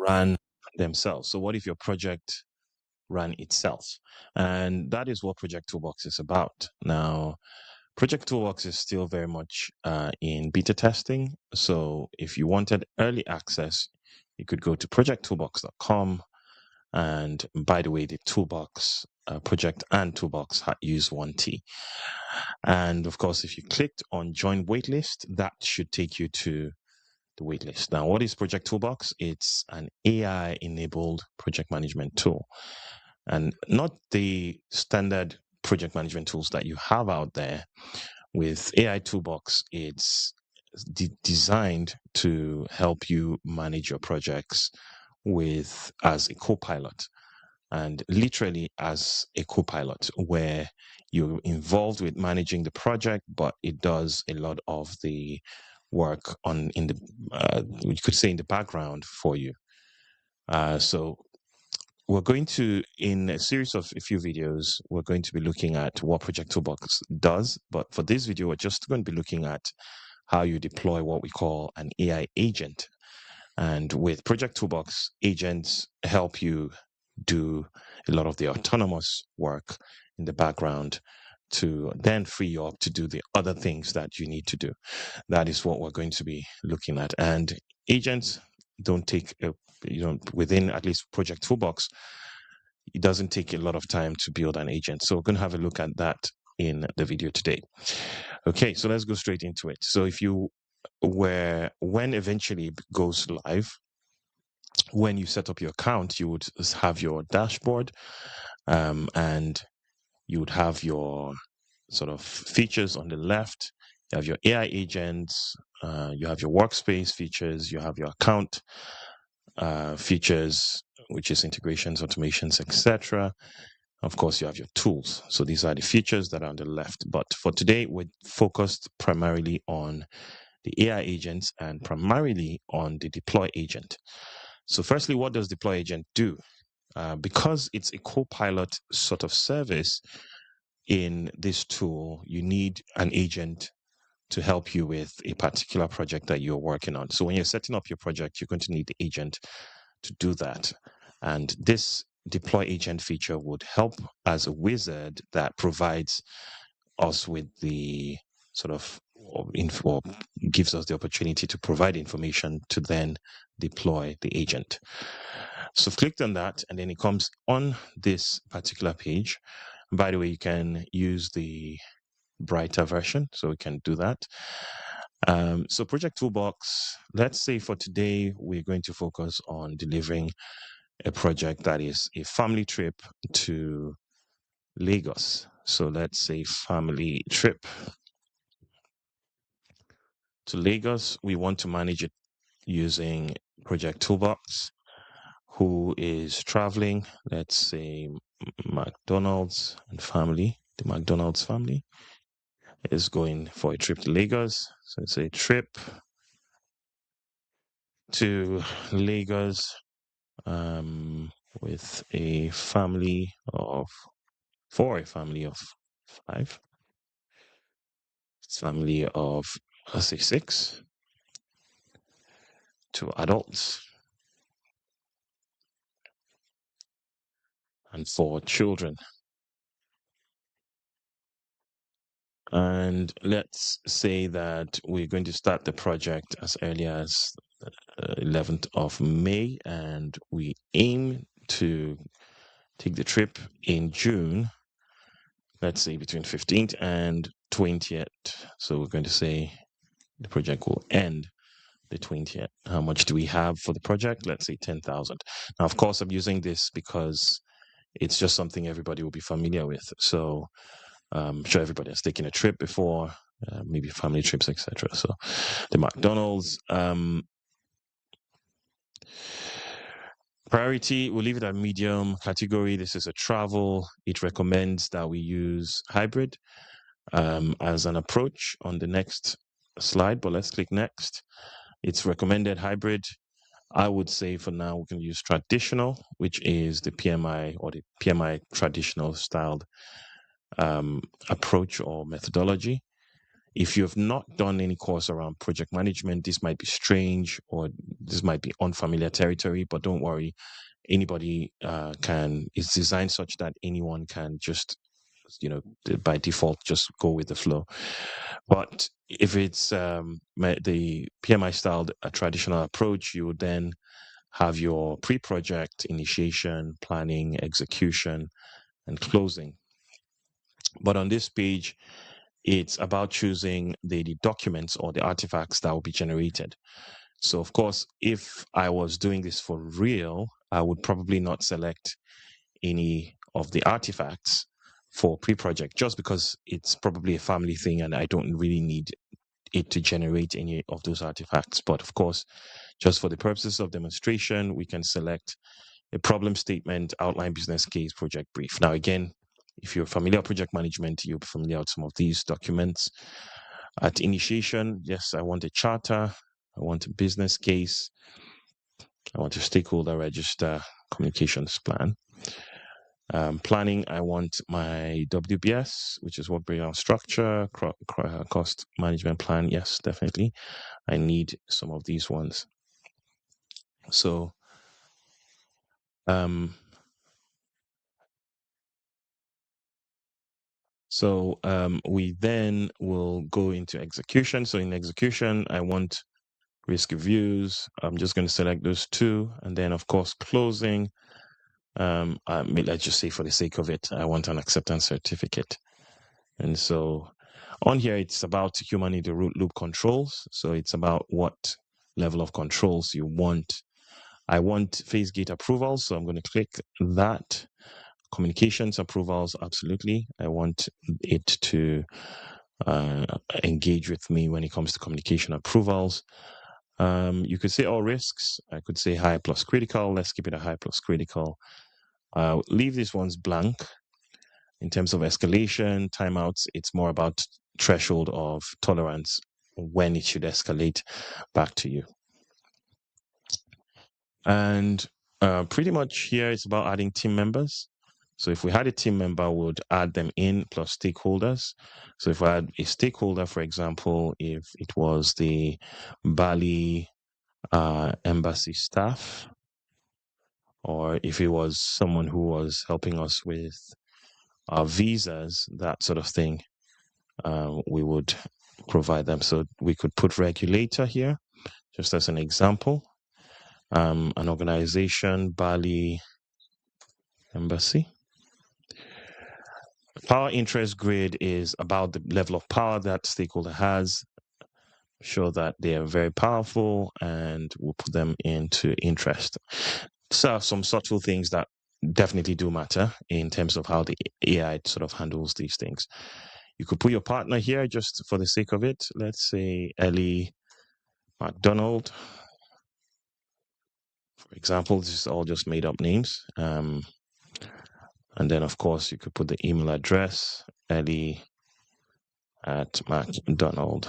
ran themselves. So what if your project ran itself? And that is what Project Toolbox is about. Now, Project Toolbox is still very much in beta testing. So if you wanted early access, you could go to projecttoolbox.com. And by the way, the Toolbox project and Toolbox use one T. And of course, if you clicked on join waitlist, that should take you to the waitlist. Now, what is Project Toolbox? It's an AI-enabled project management tool, and not the standard project management tools that you have out there. With AI Toolbox, it's designed to help you manage your projects as a co-pilot, and literally as a co-pilot, where you're involved with managing the project, but it does a lot of the work you could say in the background for you. So we're going to, in a series of a few videos, we're going to be looking at what Project Toolbox does. But for this video, we're just going to be looking at how you deploy what we call an AI agent. And with Project Toolbox, agents help you do a lot of the autonomous work in the background to then free you up to do the other things that you need to do. That is what we're going to be looking at. And agents don't take, within at least Project Toolbox, it doesn't take a lot of time to build an agent. So we're going to have a look at that in the video today. Okay, so let's go straight into it. So when eventually it goes live, when you set up your account, you would have your dashboard, and you would have your sort of features on the left. You have your AI agents, you have your workspace features, you have your account features, which is integrations, automations, etc. Of course, you have your tools. So these are the features that are on the left. But for today, we're focused primarily on the AI agents and primarily on the deploy agent. So firstly, what does deploy agent do? Because it's a co-pilot sort of service in this tool, you need an agent to help you with a particular project that you're working on. So when you're setting up your project, you're going to need the agent to do that. And this deploy agent feature would help as a wizard that provides us with the sort of info, gives us the opportunity to provide information to then deploy the agent. So I've clicked on that, and then it comes on this particular page. By the way, you can use the brighter version, so we can do that. So Project Toolbox, let's say for today, we're going to focus on delivering a project that is a family trip to Lagos. So let's say family trip to Lagos. We want to manage it using Project Toolbox. Who is traveling? Let's say McDonald's and family. The McDonald's family is going for a trip to Lagos. So it's a trip to Lagos with a family of four, a family of five, family of, let's say, 6, 2 adults, and 4 children. And let's say that we're going to start the project as early as 11th of May, and we aim to take the trip in June, let's say between 15th and 20th. So we're going to say the project will end the 20th. How much do we have for the project? Let's say 10,000. Now, of course, I'm using this because it's just something everybody will be familiar with. So I'm sure everybody has taken a trip before, maybe family trips, etc. So the McDonald's priority, we'll leave it at medium category. This is a travel. It recommends that we use hybrid as an approach on the next slide, but let's click next. It's recommended hybrid. I would say for now we can use traditional, which is the PMI or the PMI traditional styled approach or methodology. If you have not done any course around project management, this might be strange or this might be unfamiliar territory, but don't worry. Anybody it's designed such that anyone can just, by default, just go with the flow. But if it's the PMI styled a traditional approach, you would then have your pre-project initiation, planning, execution, and closing. But on this page, it's about choosing the documents or the artifacts that will be generated. So, of course, if I was doing this for real, I would probably not select any of the artifacts for pre-project just because it's probably a family thing and I don't really need it to generate any of those artifacts. But of course, just for the purposes of demonstration, we can select a problem statement, outline business case, project brief. Now, again, if you're familiar with project management, you'll be familiar with some of these documents. At initiation, yes, I want a charter, I want a business case, I want a stakeholder register, communications plan. Planning, I want my WBS, which is work breakdown structure, cost management plan. Yes, definitely. I need some of these ones. So, we then will go into execution. So in execution, I want risk reviews. I'm just going to select those two. And then, of course, closing. Let's just say for the sake of it, I want an acceptance certificate. And so on here, it's about human in the loop controls. So it's about what level of controls you want. I want phase gate approvals. So I'm going to click that. Communications approvals, absolutely. I want it to engage with me when it comes to communication approvals. You could say all risks. I could say high plus critical. Let's keep it a high plus critical. Leave these ones blank. In terms of escalation, timeouts, it's more about threshold of tolerance when it should escalate back to you. And pretty much here it's about adding team members. So if we had a team member, we would add them in plus stakeholders. So if I had a stakeholder, for example, if it was the Bali embassy staff, or if it was someone who was helping us with our visas, that sort of thing, we would provide them. So we could put regulator here, just as an example. An organization, Bali Embassy. Power interest grid is about the level of power that stakeholder has. Show that they are very powerful, and we'll put them into interest. So some subtle things that definitely do matter in terms of how the AI sort of handles these things. You could put your partner here just for the sake of it. Let's say Ellie McDonald. For example, this is all just made up names. And then, of course, you could put the email address, Ellie at McDonald.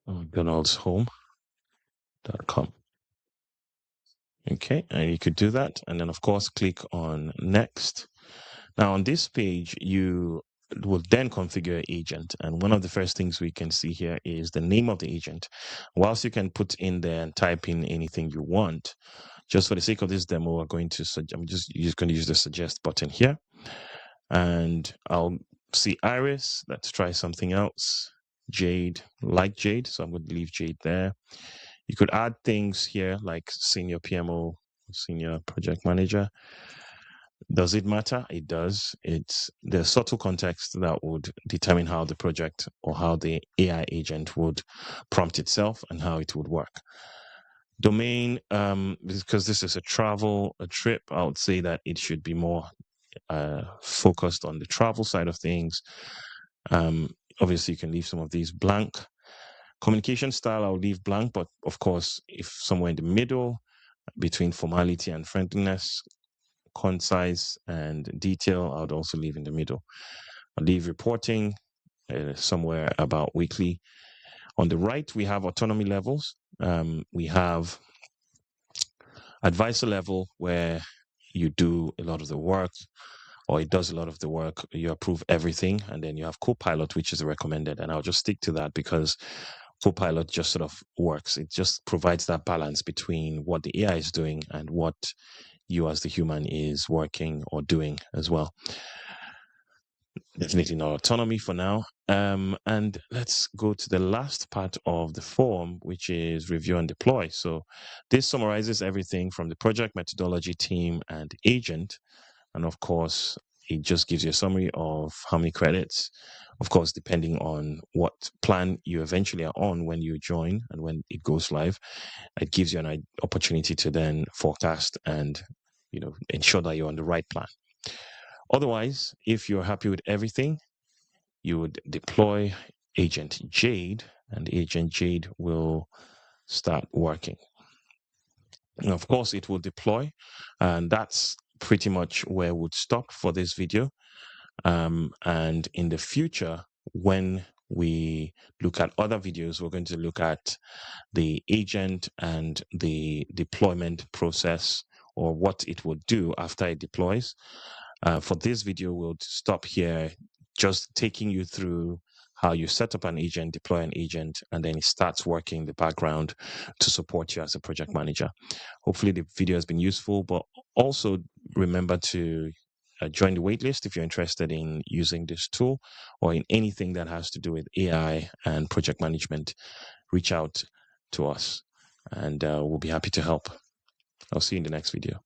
McDonald'shome.com. Okay, and you could do that. And then, of course, click on next. Now, on this page, you will then configure agent. And one of the first things we can see here is the name of the agent. Whilst you can put in there and type in anything you want, just for the sake of this demo, I'm just going to use the suggest button here. And I'll see Iris. Let's try something else. Jade, like Jade. So I'm going to leave Jade there. You could add things here like senior PMO, senior project manager. Does it matter? It does. It's the subtle context that would determine how the project or how the AI agent would prompt itself and how it would work. Domain, because this is a trip, I would say that it should be more focused on the travel side of things. Obviously, you can leave some of these blank. Communication style, I'll leave blank, but of course, if somewhere in the middle between formality and friendliness, concise and detail, I would also leave in the middle. I'll leave reporting somewhere about weekly. On the right, we have autonomy levels. We have advisor level where you do a lot of the work. or it does a lot of the work. You approve everything, and then you have Copilot, which is recommended. And I'll just stick to that because Copilot just sort of works. It just provides that balance between what the AI is doing and what you as the human is working or doing as well. Definitely not autonomy for now. And let's go to the last part of the form, which is review and deploy. So this summarizes everything from the project, methodology, team, and agent. And of course, it just gives you a summary of how many credits, of course, depending on what plan you eventually are on when you join and when it goes live. It gives you an opportunity to then forecast and ensure that you're on the right plan. Otherwise, if you're happy with everything, you would deploy Agent Jade, and Agent Jade will start working. And of course, it will deploy, and that's pretty much where we'd stop for this video. And in the future, when we look at other videos, we're going to look at the agent and the deployment process, or what it will do after it deploys. For this video, we'll stop here, just taking you through how you set up an agent, deploy an agent, and then it starts working in the background to support you as a project manager. Hopefully the video has been useful, but also remember to join the waitlist if you're interested in using this tool or in anything that has to do with AI and project management. Reach out to us and we'll be happy to help. I'll see you in the next video.